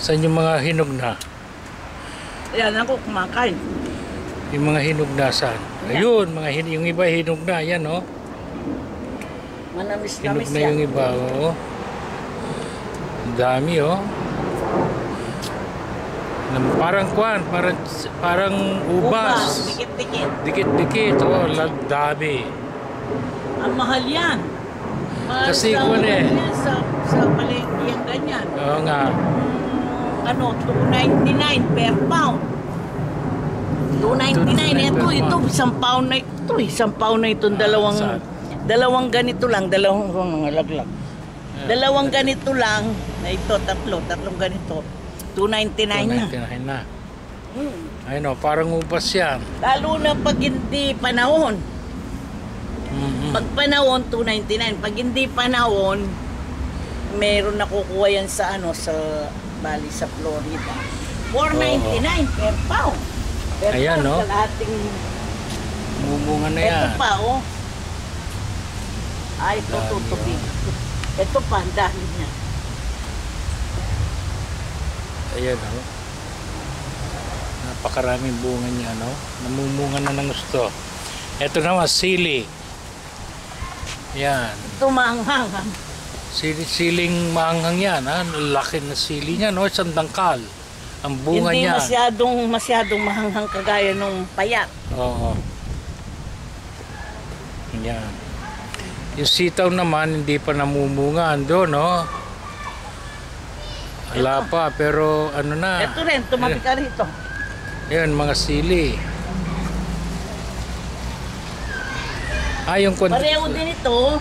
Saan yung mga hinog na? Ayan ako kumakain. Yung mga hinog na saan? Ayun, yung iba hinog na. Yan, oh. Hinog Manamis-namis na yan. yung iba, oh. Ang dami, oh. Parang kwan, parang ubas. Dikit-dikit. Dikit-dikit, oh. Dami. Ang mahal yan. Mahal Kasi sa, kwan eh. yan, sa palengke yan ganyan. Oo nga. Ano, $2.99 per pound. $2.99. Ito, isang pound na ito. Isang pound na itong dalawang ganito lang. Dalawang mga laglag. Dalawang ganito lang. Na ito, tatlong ganito. $2.99 na. $2.99 na. Ayun, oh, parang ubas yan. Lalo na pag hindi panahon. Pag panahon, $2.99. Pag hindi panahon, meron nakukuha yan sa bali sa Florida. $4.99 per pound. Ayan, no? Kalahating... Mumunga na yan. Ito pa, oh. Ay, ito, tutubig. Ito pa, ang dami niya. Ayan, oh. Napakaraming bunga niya, no? Namumunga na ng gusto. Ito naman, sili. Yan. Ito maanghang. Siling maanghang yan, ha? Laki na sili niya, no? Isang dangkal. Ang bunga hindi niya. masyadong mahanghang kagaya nung payat. Oo. Yan. Yung sitaw naman, hindi pa namumunga. Ando, no? Wala pa, pero ano na. Ito rin, tumabi ka rito. Yan, mga sili. Yung Pareho din ito.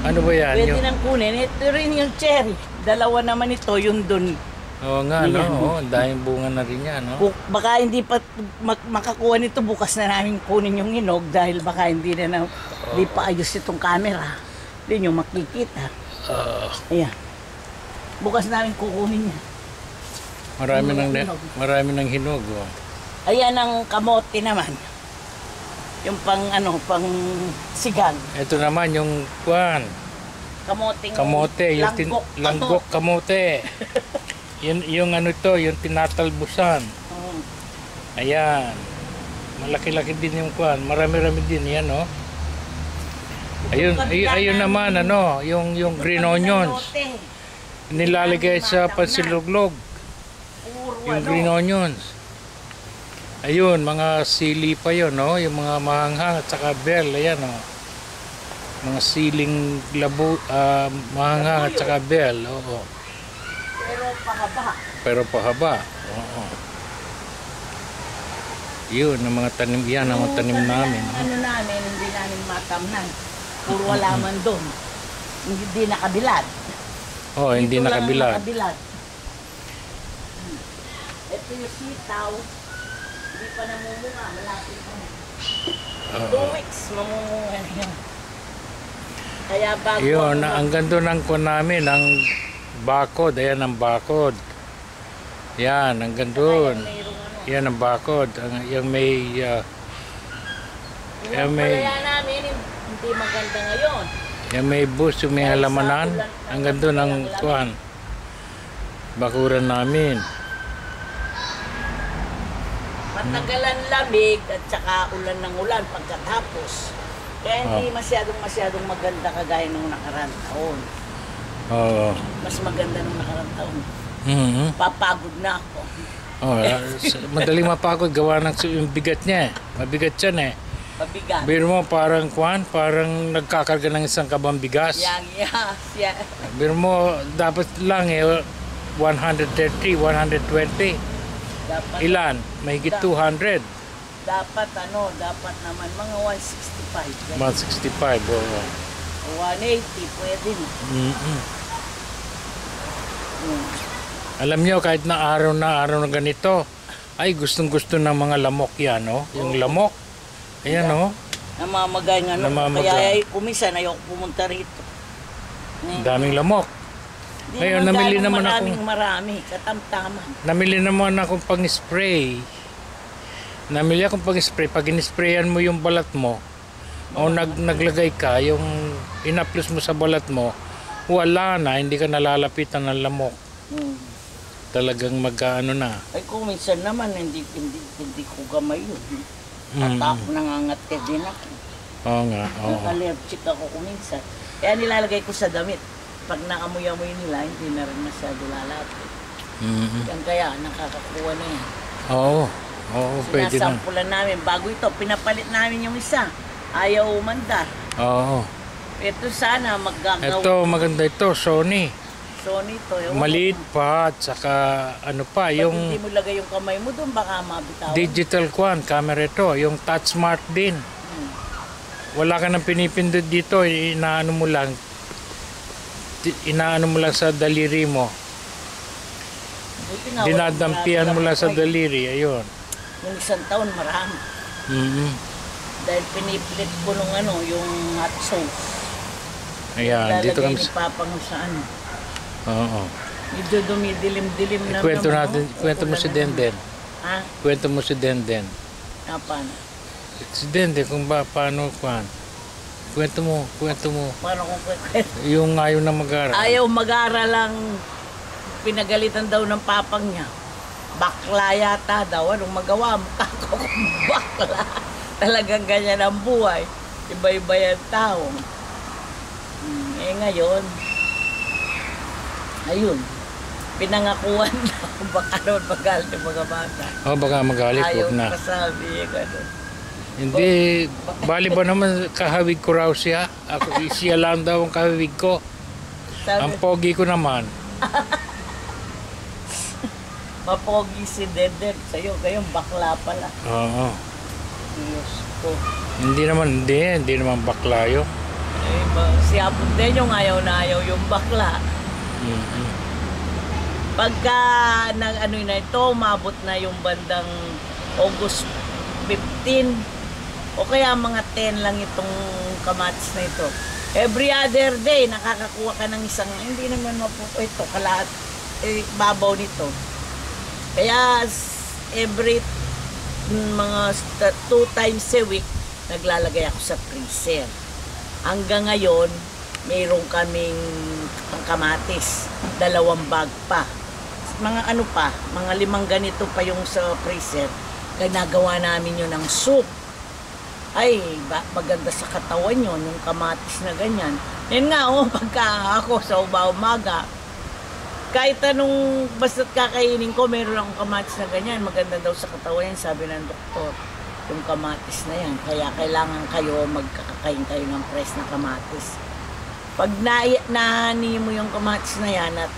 ano ba yan? Pwede nang kunin. Ito rin yung cherry. Dalawa naman ito, yung dun. Oo nga, no? Oo, daming bunga na rin yan, no? Baka hindi pa makakuha nito, bukas na namin kunin yung hinog dahil baka hindi di pa ayos itong camera. Hindi nyo makikita. Ayan. Bukas namin kukunin niya. Marami ng hinog, oh. Ayan ang kamote naman. Yung pang sigang. Ito naman yung kwan. Kamote, yung langgok kamote. yung yung tinatalbusan. Ayan. Malaki-laki din yung kwan. Marami-rami din yan, oh. Ayun naman, yung green onions. Nilalagay sa pansiluglog. Yung green onions. Ayun, mga sili pa yun, no? Yung mga mahanghang at saka bell, ayan, no? Mga siling mahanghang at saka bell, oo. Pero pahaba. Oo. Yun, ang mga tanim, yan ang mga tanim namin. Namin, hindi namin matamnan. Puro halaman doon. Hindi nakabilad. Oh, hindi nakabilad. Ito yung sitaw. Hindi pa namumunga, malapit pa. 2 weeks mamumunga yan. Kaya bago yun, ang ganda ng kuwan namin, ang bakod. Ayan ang bakod. Yan, ang ganda. Yan ang bakod. Yung may yung palaya namin, hindi maganda ngayon. Yung may bus, yung may halamanan. Ang ganda ng kuwan. Bakuran namin. Matagalan lamig at saka ulan ng ulan pagkatapos. Kaya hindi masyadong maganda kagaya nung nakarang taon. Oo. Mas maganda nung nakarang taon. Papagod na ako. Madaling mapagod gawa ng yung bigat niya. Mabigat yan, eh. Mabigat. Biro mo parang nagkakarga ng isang kabang bigas. Yeah. Biro mo dapat lang 130, 120. Dapat, Ilan? Mahigit 200. Dapat naman mga 165. 165, oo. 180, pwede na. Alam nyo, kahit na araw na ganito, ay gustong-gusto ng mga lamok yan, no? Yung lamok. Ayan, no? Namamagay nga. Kaya kumisan, ayoko pumunta rito. Daming lamok. Ngayon, namili naman marami, katamtaman. Namili naman akong pang-spray. Namili akong pang-spray. Pag in-sprayan mo yung balat mo, o naglagay ka, yung inaplos mo sa balat mo, wala na, hindi ka nalalapitan ng lamok. talagang magkaano na. Ay kung minsan naman, hindi ko gamay yun. At Mm. ako nangangat din ako. Oo nga, oo. Allergic ako kung minsan. Kaya nilalagay ko sa damit. Pag naamoy-amoy nila, hindi na rin masyado lalapit. Mm. Yan kaya, nakakakuha na yan. Oo, oo, pwede na. Sinasampulan namin. Bago ito, pinapalit namin yung isa. Ayaw umandar. Oo. Ito sana maggagawa. Ito, maganda ito, Sony. Sony to. Maliit pa, at saka ano pa, Pag yung hindi mo lagay yung kamay mo doon, baka mabitawan. digital camera ito, yung touch smart din. Wala ka nang pinipindot dito, inaano mo lang sa daliri mo. Buti nga, Dinadampian mo lang sa walang daliri, ayun. Yung isang taon, marami. Mhm. Dahil piniplit ko nung yung hot sauce. Ayan, dito kami Lalagay ni Papa mo sa Oo. Medyo dumidilim-dilim na Kwento naman, natin, kwento mo si Denden. Ha? Kwento mo si Denden. Paano? Si Denden kung paano kwan. Kwento mo. Paano kung kwento? Yung ayaw na mag-aral. Ayaw mag-aral lang, pinagalitan daw ng papang niya. Bakla yata daw. Anong magawa mo? Kako kung bakla. Talagang ganyan ang buhay. Iba-iba yung tao. Ngayon, ayun, pinangakuan daw. Baka naman magalit yung mga bata. Oh, baka magalit, Ayaw wag na. kasabi, gano'n. Hindi, bali ba naman kahawig ko raw siya? Siya lang daw ang kahawig ko. Sabi, Ang pogi ko naman. mapogi si Deden. Sa'yo, kayong bakla pala. Oo. Diyos ko. Hindi naman bakla yun. Si Apod din yung ayaw na ayaw yung bakla. Mhm. Pagka na ito, umabot na yung bandang August 15 o kaya mga 10 lang itong kamatis na ito. Every other day, nakakakuha ka ng isang, hindi naman maputo ito, kalahat, babaw nito. Kaya every mga 2 times a week, naglalagay ako sa freezer. Hanggang ngayon, mayroon kaming kamatis, 2 bag pa. Mga mga 5 ganito pa yung sa freezer. Ginagawa namin yun ng soup. Ay, maganda sa katawan yun, yung kamatis na ganyan. Yan nga, pagka ako sa umaga, kahit anong basta't kakainin ko, meron akong kamatis na ganyan, maganda daw sa katawan yan, sabi ng doktor, yung kamatis na yan. Kaya kailangan kayo magkakain kayo ng fresh na kamatis. Pag nahani mo yung kamatis na yan at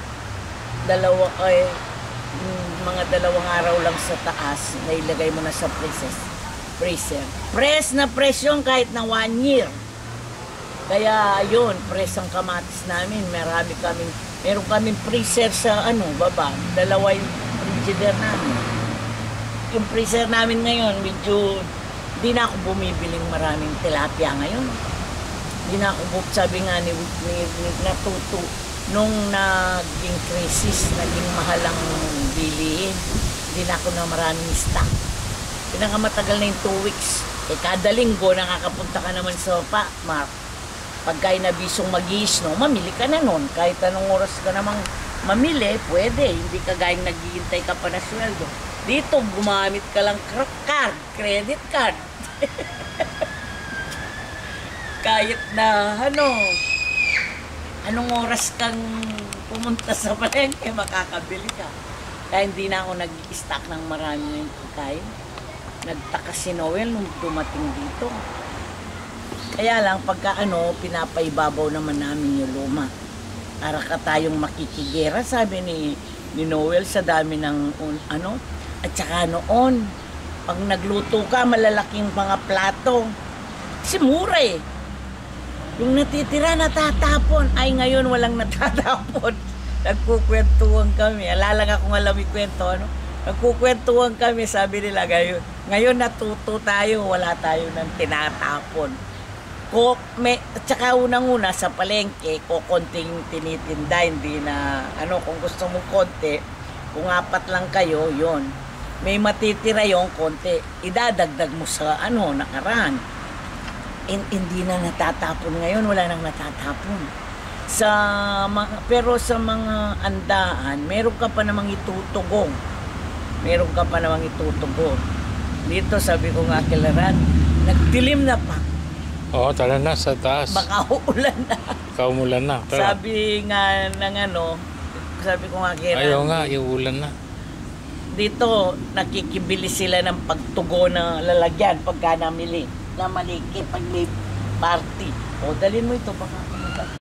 mga 2 araw lang sa taas, nailagay mo na sa freezer. Press na press yun kahit na 1 year. Kaya yun, press ang kamatis namin. Meron kaming freezer sa baba. 2 yung frigidaire namin. Yung freezer namin ngayon, medyo di na ako bumibiling maraming tilapia ngayon. Di na ako, sabi nga ni Natuto, nung naging crisis, naging mahalang bilihin, hindi na ako na maraming stock. Pinakamatagal na yung 2 weeks. Kada linggo, nakakapunta ka naman sa Mark. Pagka inabisong mag-i-snow, mamili ka na nun. Kahit anong oras ka namang mamili, pwede. Hindi ka gayang naghihintay ka pa na sweldo. Dito, gumamit ka lang credit card. Kahit na, anong oras kang pumunta sa palengke, makakabili ka. Kaya hindi na ako nag-i-stock ng marami ng pagkain. Nagtaka si Noel nung dumating dito. Kaya lang, pagka pinapaibabaw naman namin yung luma. Para ka tayong makikigera, sabi ni Noel, sa dami ng at saka noon, pag nagluto ka, malalaking mga plato. Kasi mura eh. Yung natitira, natatapon. Ay, ngayon walang natatapon. Nagkukwentuhan kami. Alalang akong alam yung kwento, Nagkukwentuhan kami, sabi nila ngayon. Ngayon natuto tayo, wala tayo ng tinatapon. At saka unang-una sa palengke, konting tinitinda, hindi na, kung gusto mong konti, kung 4 lang kayo, yon. May matitira yung konti. Idadagdag mo sa nakaraan. Hindi na natatapon ngayon, wala nang natatapon. Pero sa mga andaan, meron ka pa namang itutugong. Meron ka pa namang itutugong. Dito sabi ko nga kilaran, nagdilim na pa. Oo, tara na sa taas. Baka uulan na. Kaumulan na. Tara. Sabi nga ng sabi ko nga kilaran. Ayaw nga, iulan na. Dito, nakikibili sila ng pagtugo na lalagyan pagka namili. Na maliki pag may party. O, dalhin mo ito baka